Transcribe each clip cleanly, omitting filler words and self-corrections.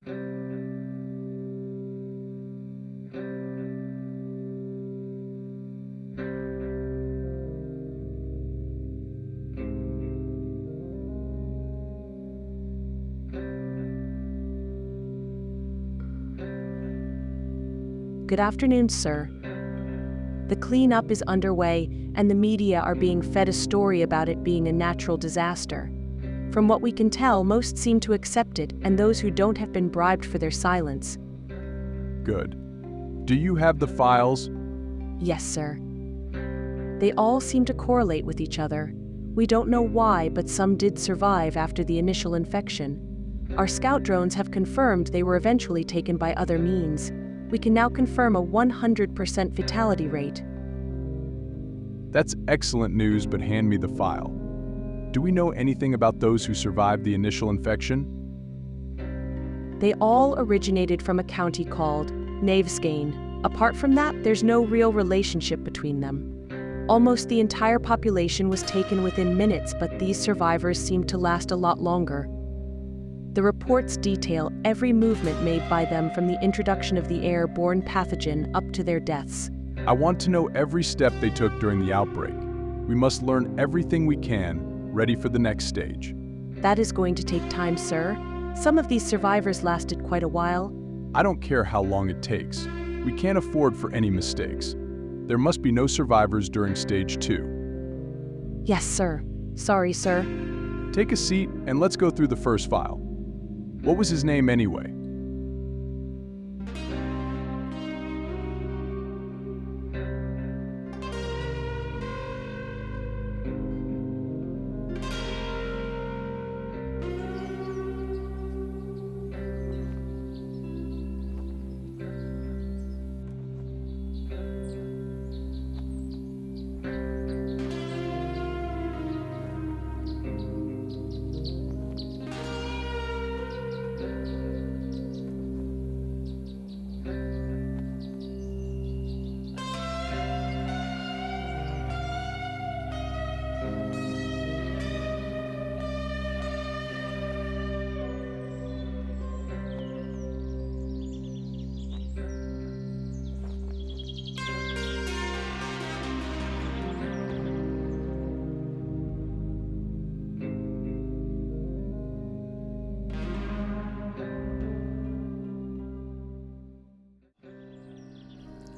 Good afternoon, sir. The cleanup is underway, and the media are being fed a story about it being a natural disaster. From what we can tell, most seem to accept it, and those who don't have been bribed for their silence. Good. Do you have the files? Yes, sir. They all seem to correlate with each other. We don't know why, but some did survive after the initial infection. Our scout drones have confirmed they were eventually taken by other means. We can now confirm a 100% fatality rate. That's excellent news, but hand me the file. Do we know anything about those who survived the initial infection? They all originated from a county called Navesgain. Apart from that, there's no real relationship between them. Almost the entire population was taken within minutes, but these survivors seemed to last a lot longer. The reports detail every movement made by them from the introduction of the airborne pathogen up to their deaths. I want to know every step they took during the outbreak. We must learn everything we can, ready for the next stage. That is going to take time, sir. Some of these survivors lasted quite a while. I don't care how long it takes. We can't afford for any mistakes. There must be no survivors during stage 2. Yes, sir. Sorry, sir. Take a seat and let's go through the first file. What was his name anyway?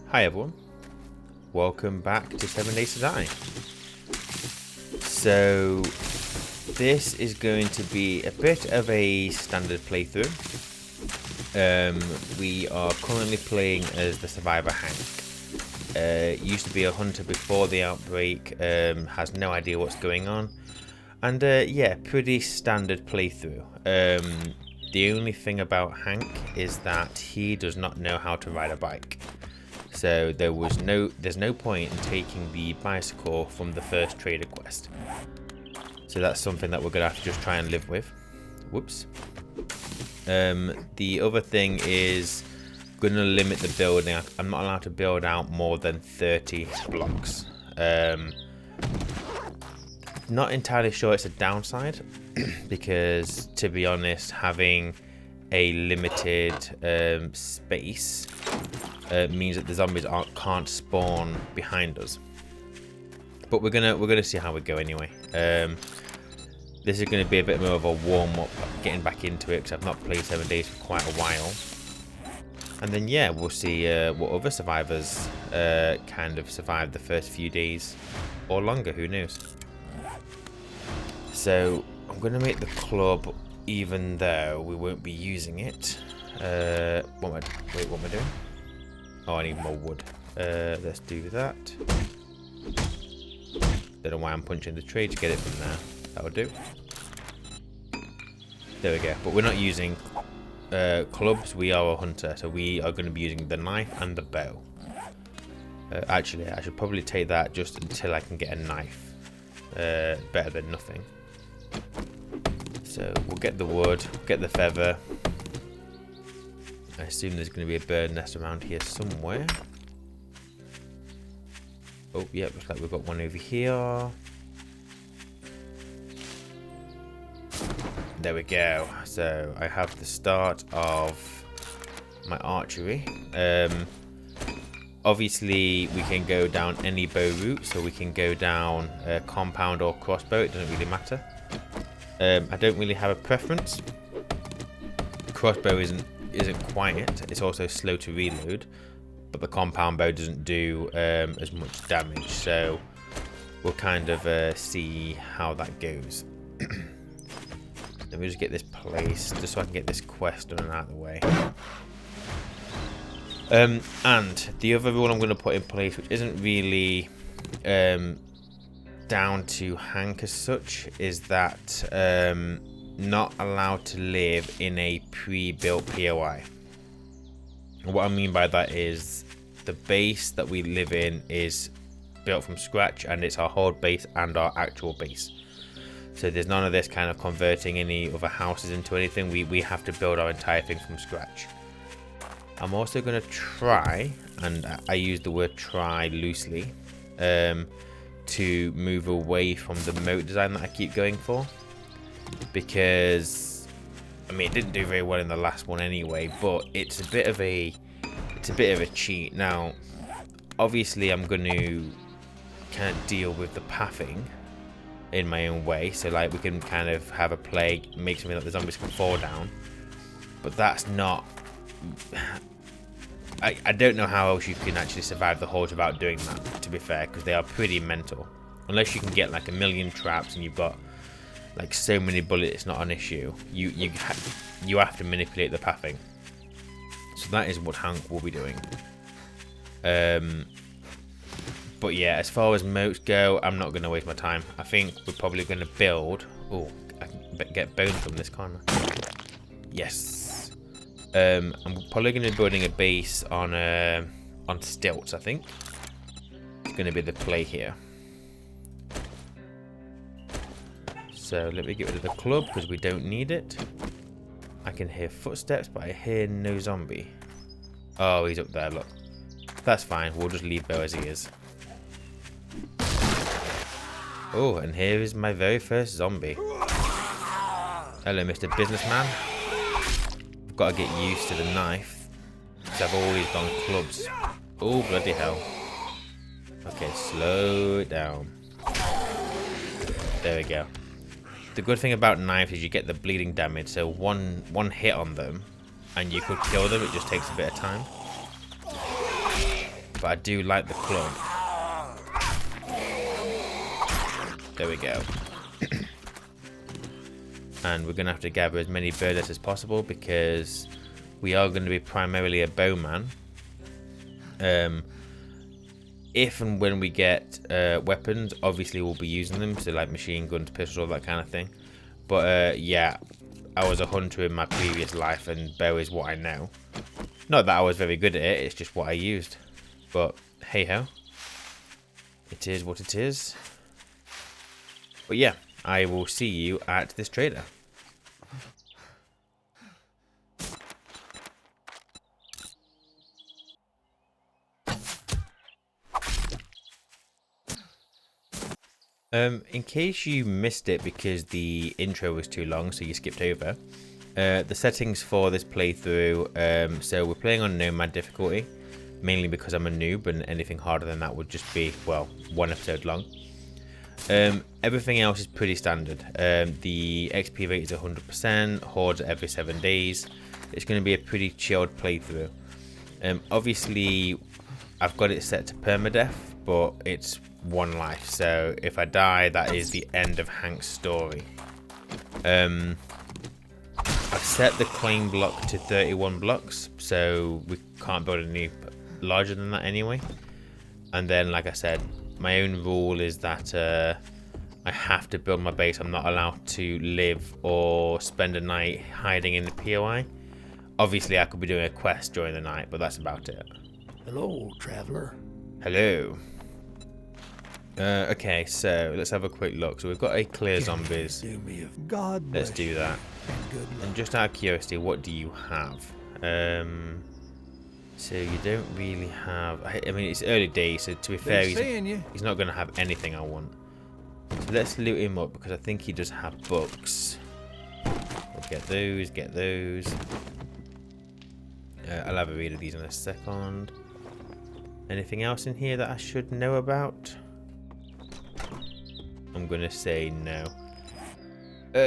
Hi everyone, welcome back to 7 Days to Die. So this is going to be a bit of a standard playthrough. We are currently playing as the survivor Hank. Used to be a hunter before the outbreak, has no idea what's going on, and yeah, pretty standard playthrough. The only thing about Hank is that he does not know how to ride a bike. So there's no point in taking the bicycle from the first trader quest. So that's something that we're gonna have to just try and live with. Whoops. The other thing is gonna limit the building. I'm not allowed to build out more than 30 blocks. Not entirely sure it's a downside because, to be honest, having a limited space means that the zombies can't spawn behind us. But we're gonna see how we go anyway. This is going to be a bit more of a warm up, getting back into it because I've not played 7 Days for quite a while. And then yeah, we'll see what other survivors kind of survived the first few days or longer. Who knows? So I'm going to make the club, even though we won't be using it. What am I doing? Oh, I need more wood. Let's do that. Don't know why I'm punching the tree to get it from there. That'll do. There we go. But we're not using clubs. We are a hunter, so we are going to be using the knife and the bow. Actually, I should probably take that just until I can get a knife. Better than nothing. So we'll get the wood, get the feather. I assume there's going to be a bird nest around here somewhere. Oh, yeah, looks like we've got one over here. There we go. So I have the start of my archery. Obviously, we can go down any bow route, so we can go down compound or crossbow. It doesn't really matter. I don't really have a preference. Crossbow isn't quite it. It's also slow to reload, but the compound bow doesn't do as much damage. So we'll kind of see how that goes. Let me just get this placed, just so I can get this quest done and out of the way. And the other rule I'm going to put in place, which isn't really down to Hank as such, is that not allowed to live in a pre-built POI. And what I mean by that is the base that we live in is built from scratch, and it's our horde base and our actual base. So there's none of this kind of converting any other houses into anything. We have to build our entire thing from scratch. I'm also going to try, and I use the word try loosely, to move away from the moat design that I keep going for. Because, I mean, it didn't do very well in the last one anyway, but it's a bit of a cheat. Now, obviously I'm going to kind of deal with the pathing in my own way. So like we can kind of have a plague, make something that the zombies can fall down. But that's not... I don't know how else you can actually survive the hordes without doing that, to be fair, because they are pretty mental. Unless you can get like 1,000,000 traps and you've got like so many bullets, it's not an issue. You have to manipulate the pathing. So that is what Hank will be doing. But yeah, as far as moats go, I'm not going to waste my time. I think we're probably going to build... Oh, I can get bones from this corner. Yes. I'm probably going to be building a base on stilts, I think. It's going to be the play here. So let me get rid of the club because we don't need it. I can hear footsteps, but I hear no zombie. Oh, he's up there, look. That's fine, we'll just leave Bo as he is. Oh, and here is my very first zombie. Hello, Mr. Businessman. I've got to get used to the knife, because I've always done clubs. Oh, bloody hell. Okay, slow it down. There we go. The good thing about knives is you get the bleeding damage, so one hit on them, and you could kill them, it just takes a bit of time. But I do like the club. There we go. And we're going to have to gather as many birdlets as possible because we are going to be primarily a bowman. If and when we get weapons, obviously we'll be using them, so like machine guns, pistols, all that kind of thing. But yeah, I was a hunter in my previous life, and bow is what I know. Not that I was very good at it, it's just what I used. But hey ho, it is what it is. But yeah, I will see you at this trader. In case you missed it because the intro was too long, so you skipped over, the settings for this playthrough, so we're playing on Nomad difficulty, mainly because I'm a noob and anything harder than that would just be, well, one episode long. Everything else is pretty standard. The XP rate is 100%, hordes every 7 days. It's going to be a pretty chilled playthrough. Obviously, I've got it set to permadeath, but it's one life, so if I die, that is the end of Hank's story. I've set the claim block to 31 blocks, so we can't build any larger than that anyway. And then, like I said, my own rule is that I have to build my base. I'm not allowed to live or spend a night hiding in the POI. Obviously, I could be doing a quest during the night, but that's about it. Hello, traveler. Hello. Okay, so let's have a quick look. So we've got a clear zombies. Do me if God Let's do that. good luck. And just out of curiosity, what do you have? So you don't really have... I mean, it's early days, so to be fair, he's not going to have anything I want. So let's loot him up, because I think he does have books. We'll get those, get those. I'll have a read of these in a second. Anything else in here that I should know about? I'm gonna say no.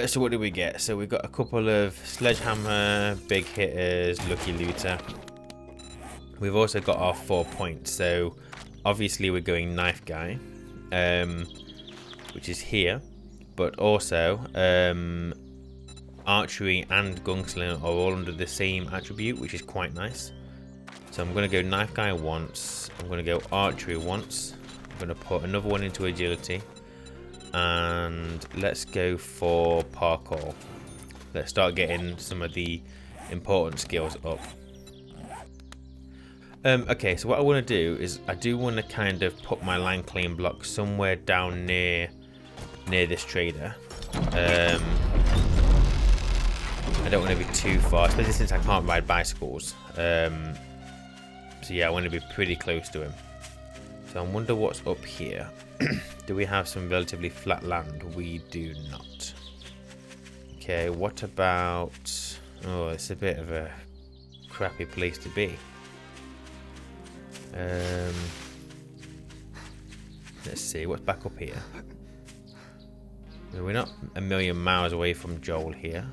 So what did we get? So we got a couple of sledgehammer, big hitters, lucky looter. We've also got our 4 points. So obviously we're going knife guy, which is here, but also archery and gunslinger are all under the same attribute, which is quite nice. So I'm going to go knife guy once, I'm going to go archery once, I'm going to put another one into agility, and let's go for parkour. Let's start getting some of the important skills up. Okay, so what I want to do is I do want to kind of put my land claim block somewhere down near this trader. I don't want to be too far, especially since I can't ride bicycles. So yeah, I want to be pretty close to him. So I wonder what's up here. Do we have some relatively flat land? We do not. Okay, what about... Oh, it's a bit of a crappy place to be. Let's see, what's back up here? We're not a million miles away from Joel here.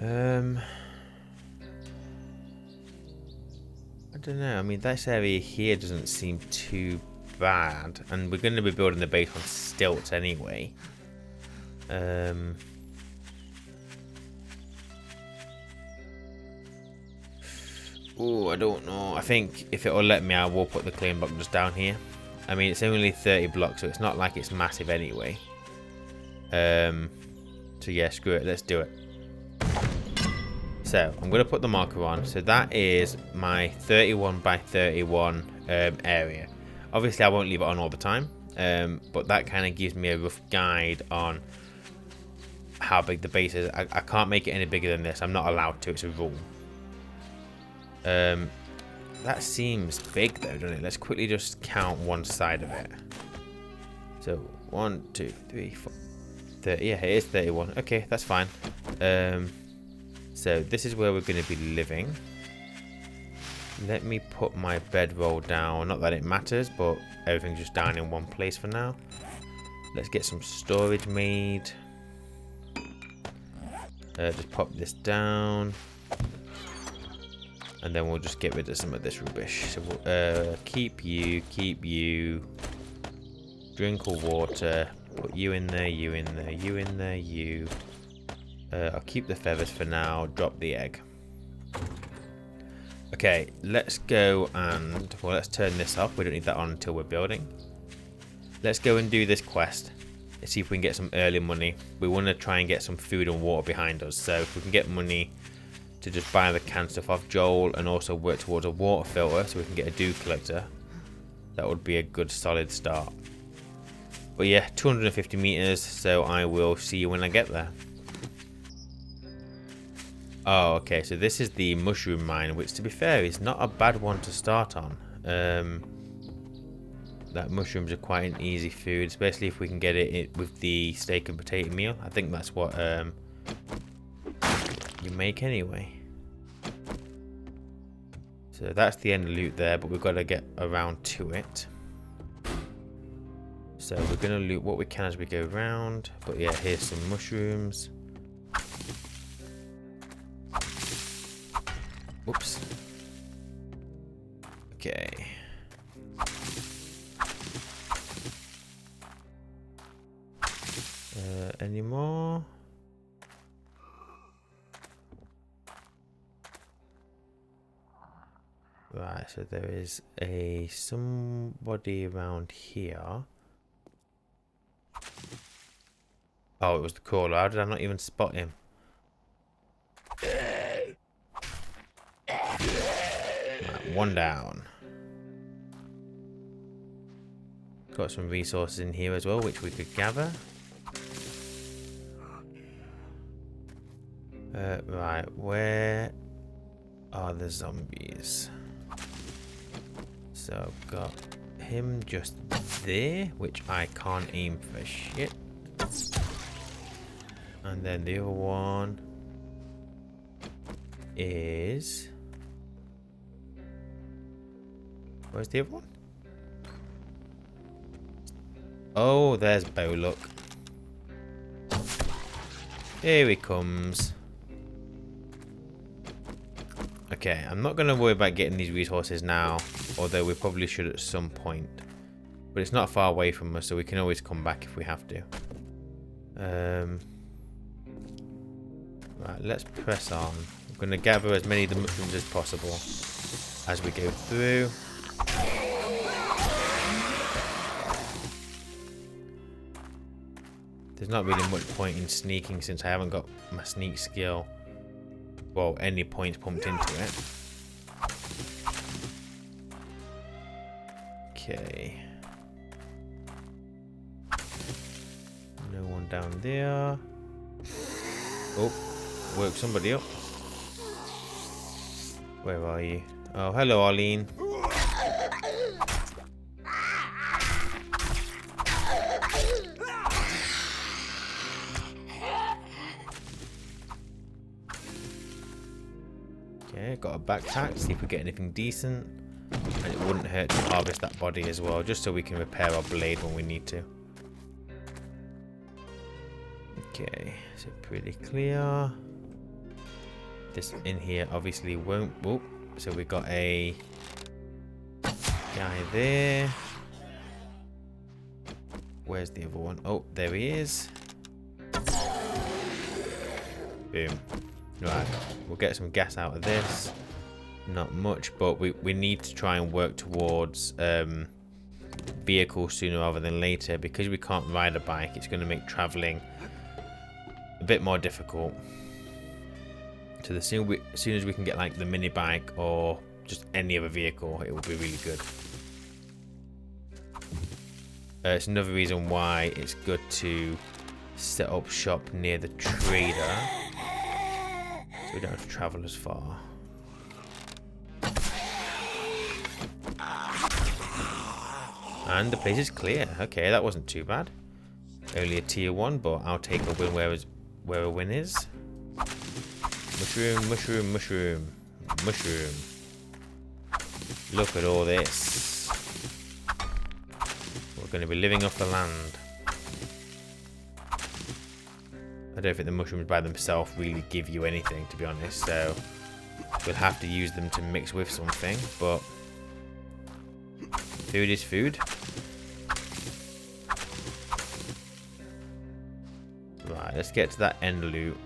I don't know. I mean, this area here doesn't seem too bad, and we're going to be building the base on stilts anyway. Oh, I don't know. I think if it'll let me, I will put the claim block just down here. I mean, it's only 30 blocks, so it's not like it's massive anyway. So yeah, screw it. Let's do it. So I'm going to put the marker on. So that is my 31 by 31 area. Obviously, I won't leave it on all the time, but that kind of gives me a rough guide on how big the base is. I can't make it any bigger than this. I'm not allowed to. It's a rule. That seems big though, doesn't it? Let's quickly just count one side of it. So 1, 2, 3, 4, 30. Yeah, it is 31. Okay, that's fine. So this is where we're going to be living. Let me put my bedroll down. Not that it matters, but everything's just down in one place for now. Let's get some storage made. Just pop this down. And then we'll just get rid of some of this rubbish. So we'll keep you. Drink of water. Put you in there, you in there, you in there, you. I'll keep the feathers for now. Drop the egg. Okay, let's go and... Well, let's turn this off. We don't need that on until we're building. Let's go and do this quest. Let's see if we can get some early money. We want to try and get some food and water behind us. So if we can get money to just buy the canned stuff off Joel and also work towards a water filter so we can get a dew collector, that would be a good solid start. But yeah, 250 meters, so I will see you when I get there. Oh, okay, so this is the mushroom mine, which to be fair is not a bad one to start on. That mushrooms are quite an easy food, especially if we can get it with the steak and potato meal. I think that's what you make anyway. So that's the end loot there, but we've got to get around to it. So we're going to loot what we can as we go around. But yeah, here's some mushrooms. Whoops. Okay. Any more? Right, so there is somebody around here. Oh, it was the caller. How did I not even spot him? Right, one down. Got some resources in here as well, which we could gather. Right, where are the zombies? So I've got him just there, which I can't aim for shit. And then the other one is... Where's the other one? Oh, there's Bo, look. Here he comes. Okay, I'm not going to worry about getting these resources now, although we probably should at some point. But it's not far away from us, so we can always come back if we have to. Right, let's press on. I'm going to gather as many of the mushrooms as possible as we go through. There's not really much point in sneaking since I haven't got my sneak skill. Well, any points pumped into it. Okay. No one down there. Oh, woke somebody up. Where are you? Oh, hello, Arlene. Okay, got a backpack, see if we get anything decent. And it wouldn't hurt to harvest that body as well, just so we can repair our blade when we need to. Okay, so pretty clear. This in here obviously won't... Oh, so we got a guy there. Where's the other one? Oh, there he is. Boom. Right, we'll get some gas out of this. Not much, but we need to try and work towards vehicles sooner rather than later. Because we can't ride a bike, it's going to make traveling a bit more difficult. So as soon as we can get like the mini bike or just any other vehicle, it will be really good. It's another reason why it's good to set up shop near the trader, so we don't have to travel as far. And the place is clear. Okay, that wasn't too bad. Only a tier 1, but I'll take a win where a win is. Mushroom, mushroom, mushroom, mushroom. Look at all this. We're going to be living off the land. I don't think the mushrooms by themselves really give you anything, to be honest, so we'll have to use them to mix with something, but food is food. Right, let's get to that end loot.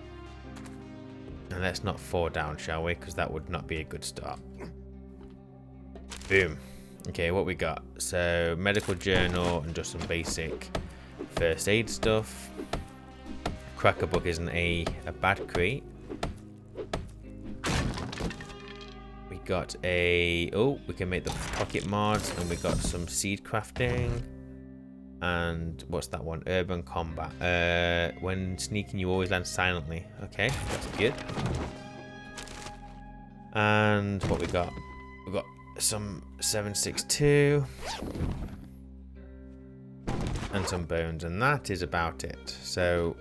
And let's not fall down, shall we? Because that would not be a good start. Boom. Okay, what we got? So, medical journal and just some basic first aid stuff. Cracker book isn't a bad crate. We got a... Oh, we can make the pocket mods, and we got some seed crafting. And what's that one? Urban combat. When sneaking, you always land silently. Okay, that's good. And what we got? We got some 762 and some bones, and that is about it. So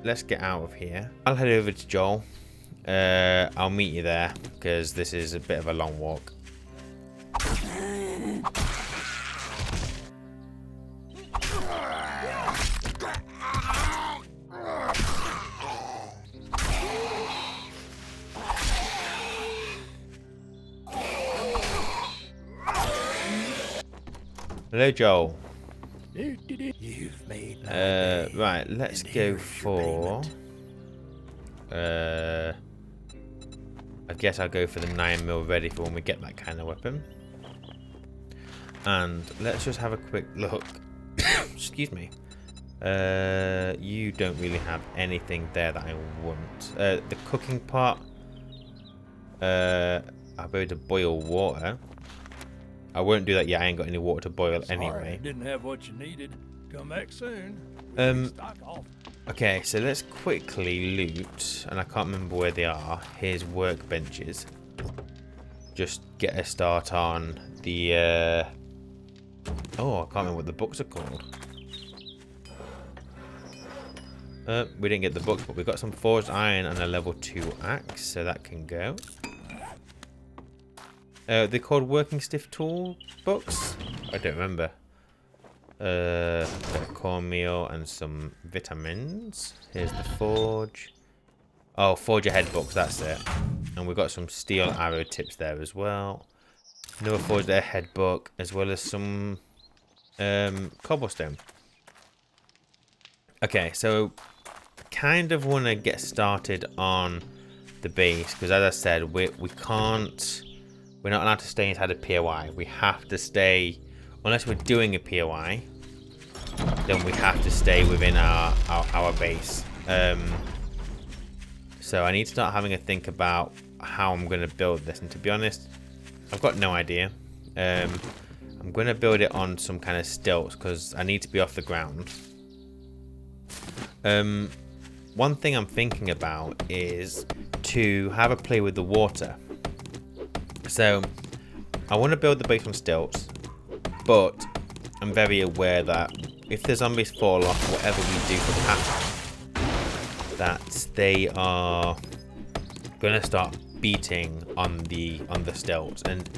let's get out of here. I'll head over to Joel. I'll meet you there because this is a bit of a long walk. Hello, Joel. You've made my day. Right, let's go for... I guess I'll go for the 9mm ready for when we get that kind of weapon. And let's just have a quick look. Excuse me. You don't really have anything there that I want. The cooking pot. I'll be able to boil water. I won't do that yet. I ain't got any water to boil anyway. Sorry, didn't have what you needed. Come back soon. Stock off. Okay, so let's quickly loot, and I can't remember where they are. Here's workbenches. Just get a start on the... Oh, I can't remember what the books are called. We didn't get the books, but we got some forged iron and a level 2 axe, so that can go. They're called working stiff tool books? I don't remember. Cornmeal and some vitamins. Here's the forge. Oh, forge ahead books, that's it. And we've got some steel arrow tips there as well. Another forge ahead book, as well as some cobblestone. Okay, so kind of want to get started on the base, because as I said, we're not allowed to stay inside a POI. We have to stay, unless we're doing a POI, then we have to stay within our base. So I need to start having a think about how I'm going to build this, and to be honest, I've got no idea. I'm going to build it on some kind of stilts because I need to be off the ground. One thing I'm thinking about is to have a play with the water. So I want to build the base on stilts, but I'm very aware that if the zombies fall off, whatever we do for the path, that they are going to start beating on the stilts, and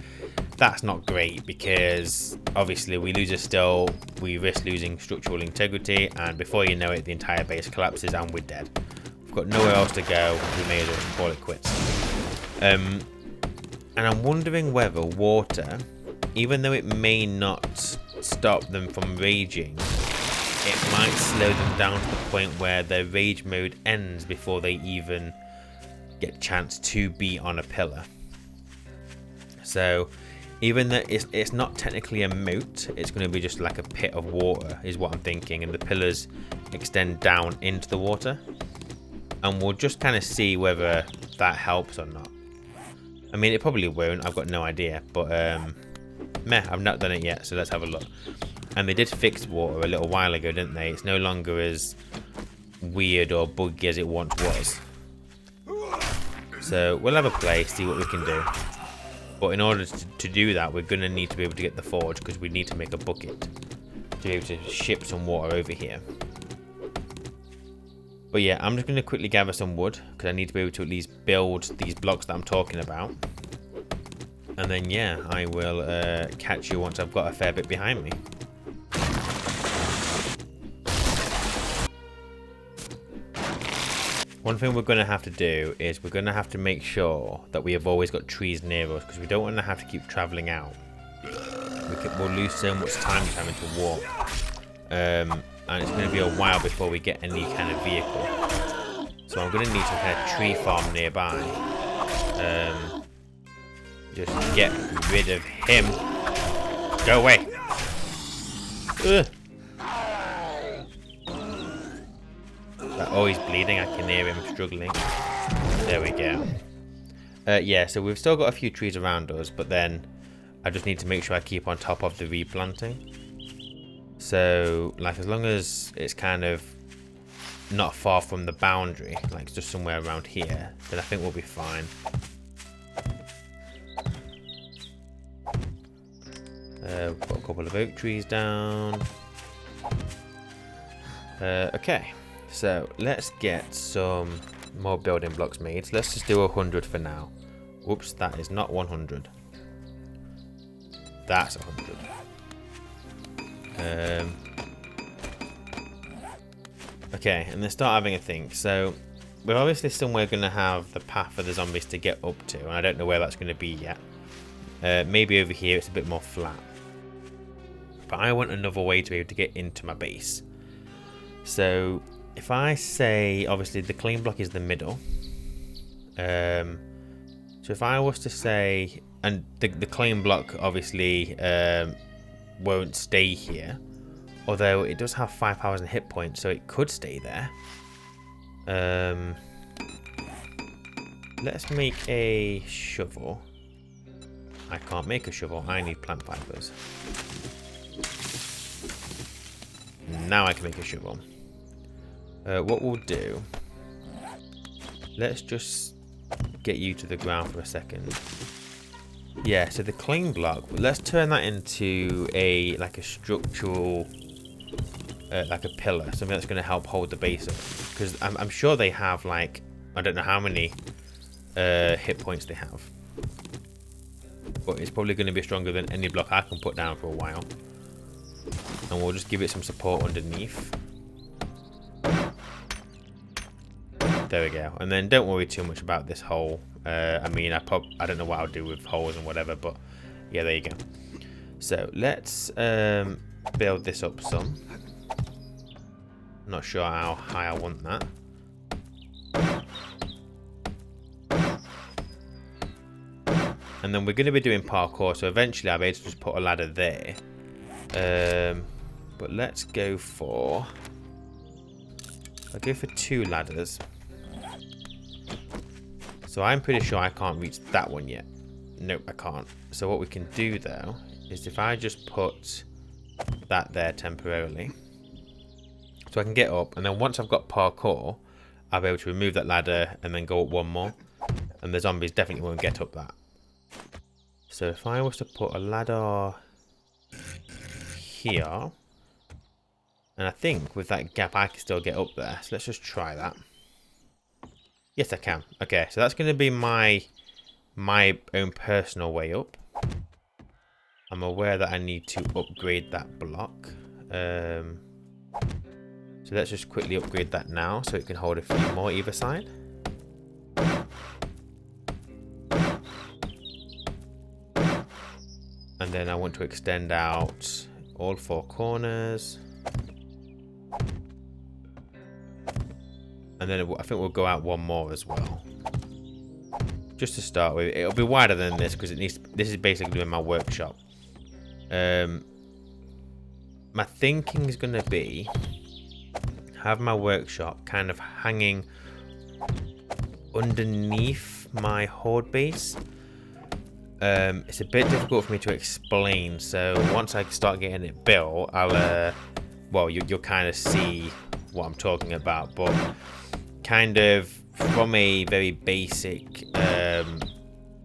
that's not great because obviously we lose a stilt, we risk losing structural integrity, and before you know it, the entire base collapses and we're dead. We've got nowhere else to go. We may as well call it quits. And I'm wondering whether water, even though it may not stop them from raging, it might slow them down to the point where their rage mode ends before they even get a chance to be on a pillar. So even though it's not technically a moat, it's going to be just like a pit of water is what I'm thinking, and the pillars extend down into the water, and we'll just kind of see whether that helps or not. I mean, it probably won't, I've got no idea, but I've not done it yet, so let's have a look. And they did fix water a little while ago, didn't they? It's no longer as weird or buggy as it once was. So we'll have a play, see what we can do. But in order to do that, we're going to need to be able to get the forge, because we need to make a bucket to be able to ship some water over here. But yeah, I'm just going to quickly gather some wood, because I need to be able to at least build these blocks that I'm talking about. And then yeah, I will catch you once I've got a fair bit behind me. One thing we're going to have to do is we're going to have to make sure that we have always got trees near us, because we don't want to have to keep travelling out. We'll lose so much time having to walk. And it's going to be a while before we get any kind of vehicle. So I'm going to need some kind of tree farm nearby. Just get rid of him. Go away. Ugh. Oh, he's bleeding. I can hear him struggling. There we go. Yeah, so we've still got a few trees around us, but then I just need to make sure I keep on top of the replanting. So, like, as long as it's kind of not far from the boundary, like just somewhere around here, then I think we'll be fine. Put a couple of oak trees down. Okay. So let's get some more building blocks made. Let's just do 100 for now. Whoops, that is not 100. That's 100. Okay, and then start having a think. So we're obviously somewhere going to have the path for the zombies to get up to, and I don't know where that's going to be yet. Maybe over here it's a bit more flat. But I want another way to be able to get into my base. So if I say, obviously the clean block is the middle. So if I was to say, and the clean block obviously won't stay here, although it does have 5,000 hit points, so it could stay there. Let's make a shovel. I can't make a shovel, I need plant fibers. Now I can make a shovel. What we'll do, let's just get you to the ground for a second. Yeah, so the clean block, let's turn that into a structural like a pillar, something that's going to help hold the base up. Because I'm sure they have, like, I don't know how many hit points they have. But it's probably going to be stronger than any block I can put down for a while. And we'll just give it some support underneath. There we go. And then don't worry too much about this hole. I mean, I don't know what I'll do with holes and whatever, but yeah, there you go. So let's build this up some. Not sure how high I want that. And then we're going to be doing parkour, so eventually I'll be able to just put a ladder there. But let's go for... I'll go for 2 ladders. So I'm pretty sure I can't reach that one yet. Nope, I can't. So what we can do though is if I just put that there temporarily, so I can get up, and then once I've got parkour, I'll be able to remove that ladder and then go up one more, and the zombies definitely won't get up that. So if I was to put a ladder here, and I think with that gap I can still get up there, so let's just try that. Yes, I can. Okay, so that's going to be my own personal way up. I'm aware that I need to upgrade that block. So let's just quickly upgrade that now so it can hold a few more either side. And then I want to extend out all 4 corners. And then I think we'll go out one more as well. Just to start with. It'll be wider than this because this is basically my workshop. My thinking is going to be have my workshop kind of hanging underneath my horde base. It's a bit difficult for me to explain, so once I start getting it built, I'll well, you'll kind of see what I'm talking about, but kind of from a very basic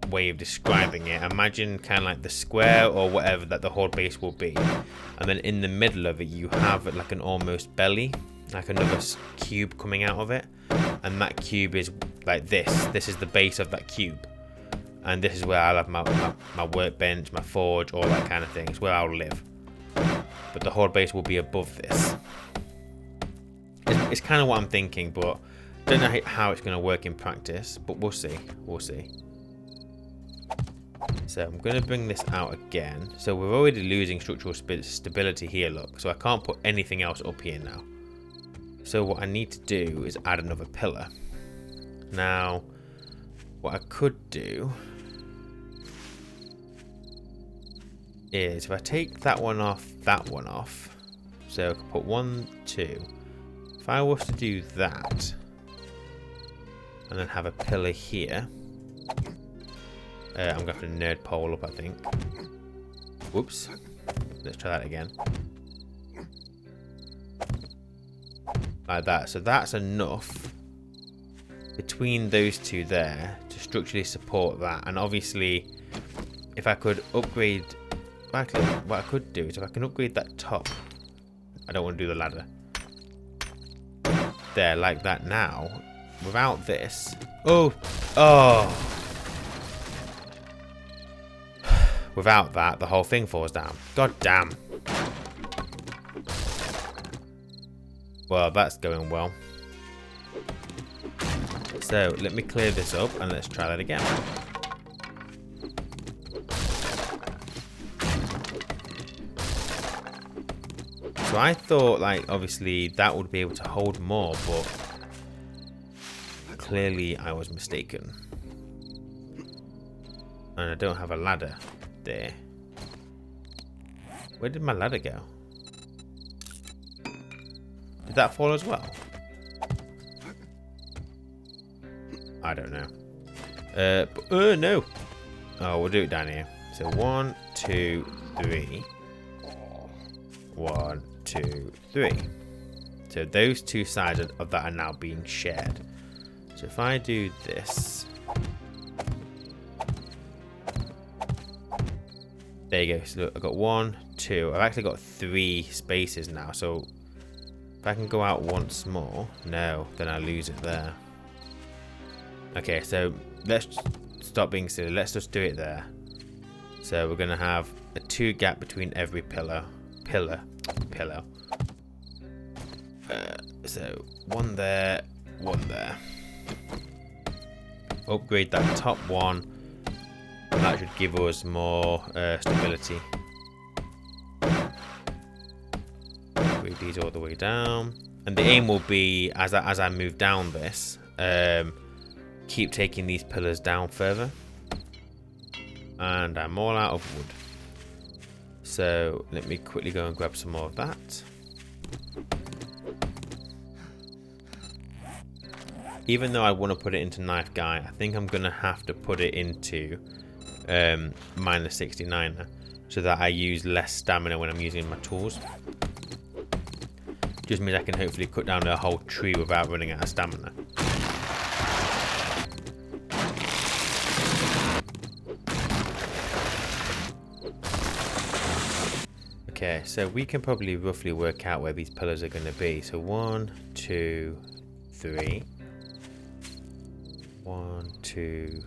way of describing it, imagine kind of like the square or whatever that the horde base will be, and then in the middle of it you have like an almost belly, like another cube coming out of it, and that cube is like this is the base of that cube, and this is where I'll have my workbench, my forge, all that kind of thing. It's where I'll live, but the horde base will be above this. It's kind of what I'm thinking, but don't know how it's going to work in practice, but we'll see. So I'm going to bring this out again. So we're already losing structural stability here, look. So I can't put anything else up here now. So what I need to do is add another pillar. Now, what I could do is if I take that one off, so I could put 1, 2. If I was to do that, and then have a pillar here, I'm going to have to nerd pole up, I think. Whoops. Let's try that again. Like that. So that's enough between those two there to structurally support that. And obviously, if I could upgrade... Actually, what I could do is if I can upgrade that top... I don't want to do the ladder. There, like that now. Without this... Oh! Without that, the whole thing falls down. God damn. Well, that's going well. So, let me clear this up and let's try that again. So I thought, like, obviously that would be able to hold more, but clearly I was mistaken. And I don't have a ladder there. Where did my ladder go? Did that fall as well? I don't know. No. Oh, we'll do it down here. So 1, 2, 3. 1, 2, 3. So those two sides of that are now being shared. So if I do this, there you go. So look, I've got 1, 2. I've actually got 3 spaces now. So If I can go out once more, no, then I lose it there. Okay, so let's stop being silly. Let's just do it there. So we're gonna have a 2 gap between every pillar. So 1 there, 1 there. Upgrade that top one, and that should give us more stability. Upgrade these all the way down, and the aim will be as I move down this, keep taking these pillars down further. And I'm all out of wood. So let me quickly go and grab some more of that. Even though I want to put it into knife guy, I think I'm going to have to put it into minus 69 so that I use less stamina when I'm using my tools. Just means I can hopefully cut down a whole tree without running out of stamina. Okay, so we can probably roughly work out where these pillars are going to be. So 1, 2, 3. 1, 2,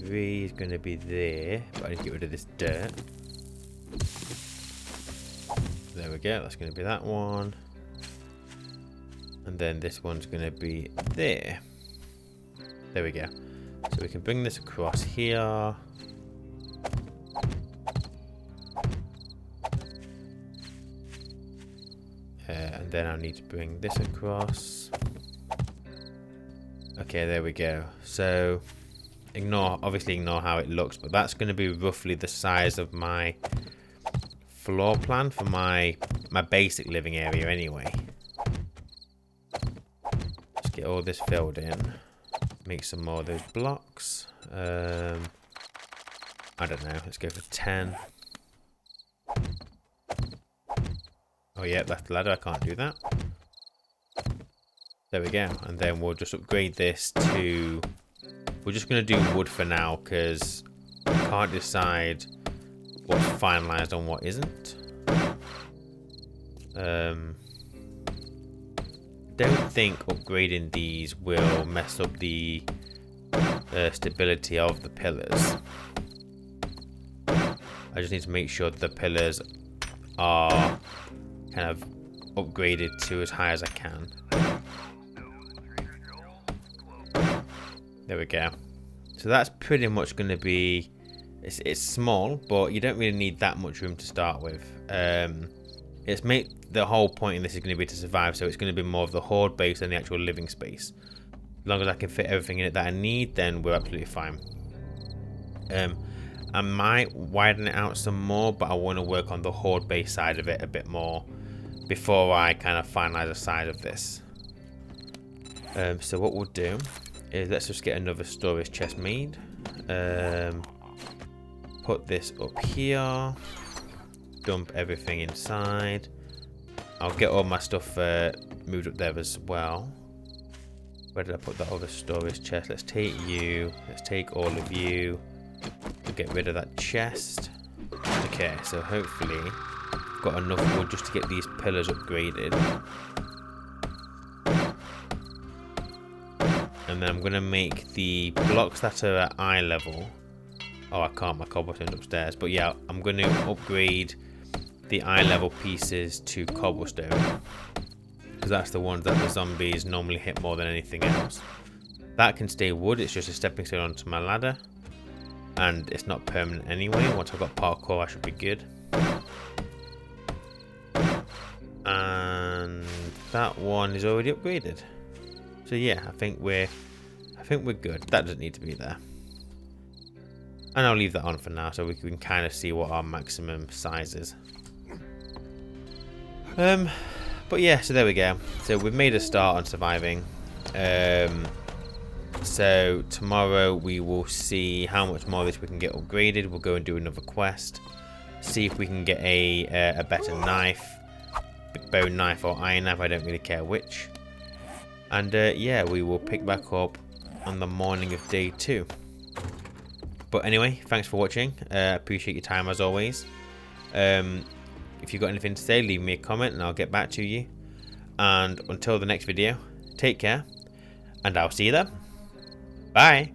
3 is going to be there, but I need to get rid of this dirt. There we go, that's going to be that one. And then this one's going to be there. There we go. So we can bring this across here. And then I need to bring this across. Okay, there we go. So obviously ignore how it looks, but that's going to be roughly the size of my floor plan for my basic living area anyway. Let's get all this filled in. Make some more of those blocks. I don't know, let's go for 10. Oh yeah, that's the ladder, I can't do that. There we go, and then we'll just upgrade this to... We're just going to do wood for now, because I can't decide what's finalised and what isn't. Don't think upgrading these will mess up the stability of the pillars. I just need to make sure the pillars are kind of upgraded to as high as I can. There we go. So that's pretty much going to be... It's small, but you don't really need that much room to start with. The whole point in this is going to be to survive, so it's going to be more of the horde base than the actual living space. As long as I can fit everything in it that I need, then we're absolutely fine. I might widen it out some more, but I want to work on the horde base side of it a bit more before I kind of finalize the size of this. So what we'll do is let's just get another storage chest made. Put this up here. Dump everything inside. I'll get all my stuff moved up there as well. Where did I put that other storage chest? Let's take you. Let's take all of you. We'll get rid of that chest. Okay, so hopefully I've got enough wood just to get these pillars upgraded. And then I'm going to make the blocks that are at eye level. Oh, I can't, my cobblestone's upstairs. But yeah, I'm going to upgrade the eye level pieces to cobblestone. Because that's the ones that the zombies normally hit more than anything else. That can stay wood, it's just a stepping stone onto my ladder. And it's not permanent anyway. Once I've got parkour, I should be good. And that one is already upgraded. So yeah, I think we're good. That doesn't need to be there. And I'll leave that on for now so we can kind of see what our maximum size is. But yeah, so there we go. So we've made a start on surviving. So tomorrow we will see how much more of this we can get upgraded. We'll go and do another quest. See if we can get a better knife. Bone knife or iron knife, I don't really care which. And yeah, we will pick back up on the morning of day 2. But anyway, thanks for watching. Appreciate your time as always. If you've got anything to say, leave me a comment and I'll get back to you. and until the next video, take care, and I'll see you then. Bye.